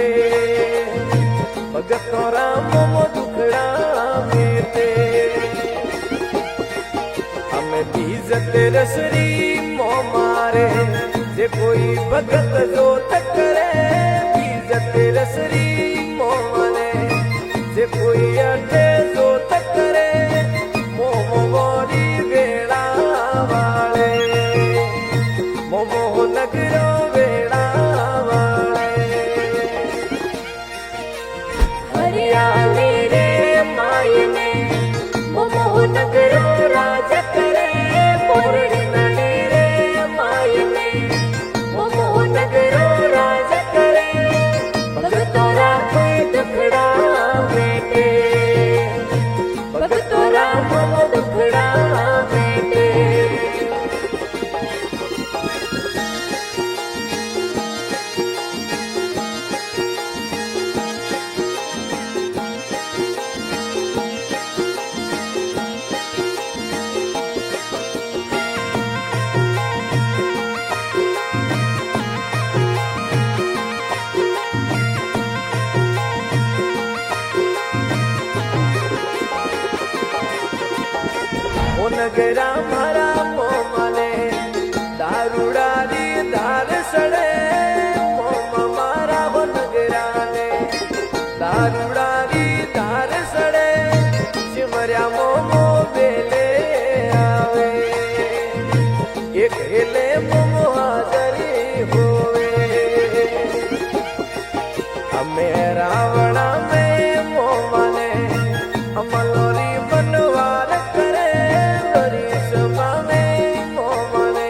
मेटे भगत राम मोमो दुखड़ा मेटे हमें बीज तेरे श्री मो मारे जे कोई भगत जो करे बीज तेरे श्री मो मारे जे कोई अटे जो करे मोमो गोरी वेड़ा वाले मोमो नगरो वेड़ा वाले हरियाली रे मायने मोमो नगरो राज करे पोरड़ी नडी रे मायने मोमो नगरो राज करे भगतोरा कोई दुखड़ा बेटे भगतोरा मोमो दुखड़ा बेटे ओ नगरा मारा मोमने दारूडारी धार सड़े मोम मारा हो नगरा ने दारूडारी धार सड़े सिमरिया मोमो बेले आवे एक हेले मोमो हाजरी होवे हमें रावणा में मोमने अमलोरी बनवार करे लोरी सभा में मोमने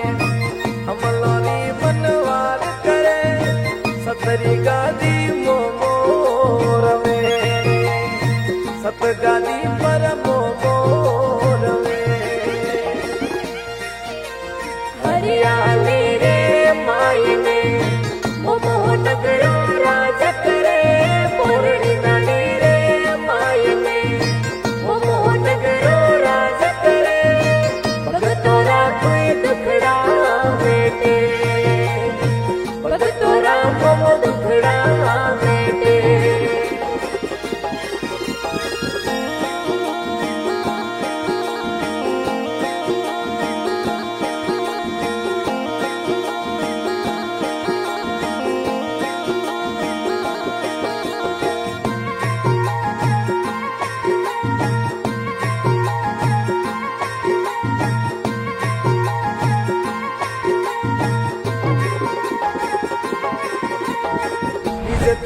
अमलोरी बनवार करे सतरी गादी मोमो रवे सत गादी पर मोमो रवे हरियाली रे मायने मोमो नगरो राज करे पोरड़ी नडी रे मायने मोमो नगरो राज करे भगतोरा कोई दुखड़ा बेटे भगतोरा मोमो दुखड़ा बेटे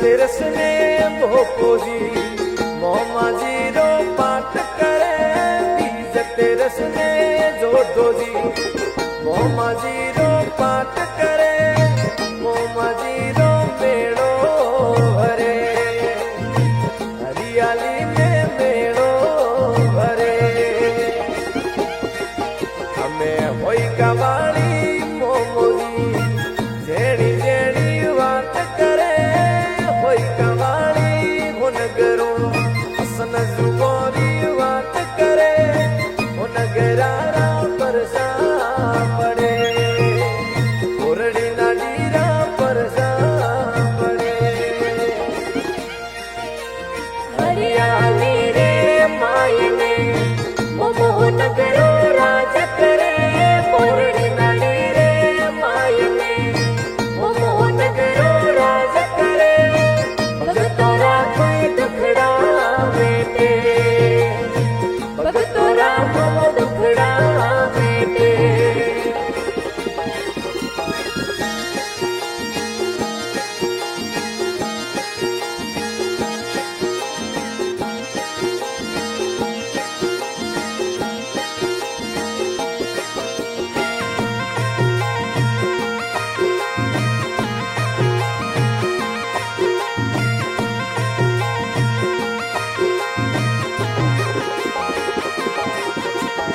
तेरस ने भोपो जी मोमा जी रो पाठ करे बीज तेरस ने जोधो जी मोमा जी रो पाठ करे मोमा जी रो मेड़ो भरे हरियाली में मेड़ो भरे हमें होई कवाड़ी मोमो जी जेड़ी जेड़ी बात करे होई कवाड़ी हो नगरो हसन जुगोरी बात करे हो नगरारा परसा पड़े कोरड़ी नाडीरा परसा पड़े हरियाली रे मायने मोमो नगरो राज करे पोरड़ी नडी रे मायने मोमो नगरो राज करे भगतोरा कोई दुखड़ा बेटे भगतोरा मोमो दुखड़ा बेटे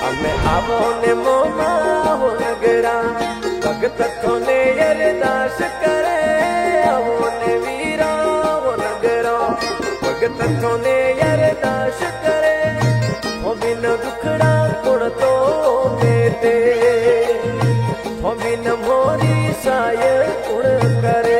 हमें आवो ने मोमा हो नगरा भगत थोने अरदास करे आवो ने वीरा हो नगरा भगत थोने अरदास करे हो बिन दुखड़ा कुण तो मेटे हो बिन मोरी साय कुण करे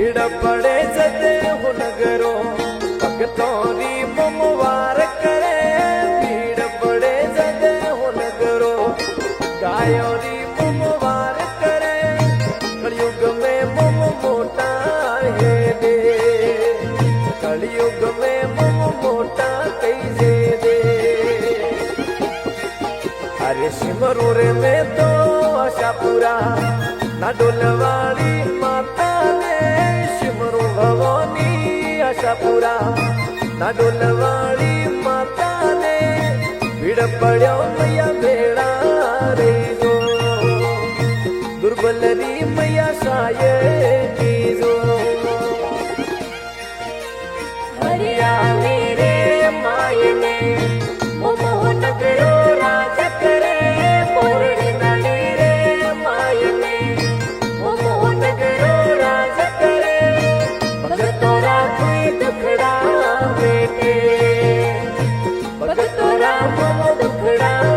ભીડ પડે જતે હું નગરો ભક્તોની મમવાર કરે ભીડ પડે જતે હું નગરો ગાયોની મમવાર કરે કળિયુગ મેં મમ મોટા હે દે કળિયુગ મેં મમ મોટા કઈ જે દે અરે સિમરો રે મેં તો આશાપુરા ના ડોલવાળી માતા ને સિમરો ભવાની આશાપુરા ના ડોલવાળી માતા ને ભીડ પડ્યો મૈયા ભેળા રે જો દુર્બલરી મૈયા સાયકી જો હરિયાળી રે માયને મોહનગરો રાજ કરે પૂર્ણ નડી રે માયને મોહનગરો રાજ કરે ભગતો રાખે દુખડા બેટે ભગતો રાખો દુખડા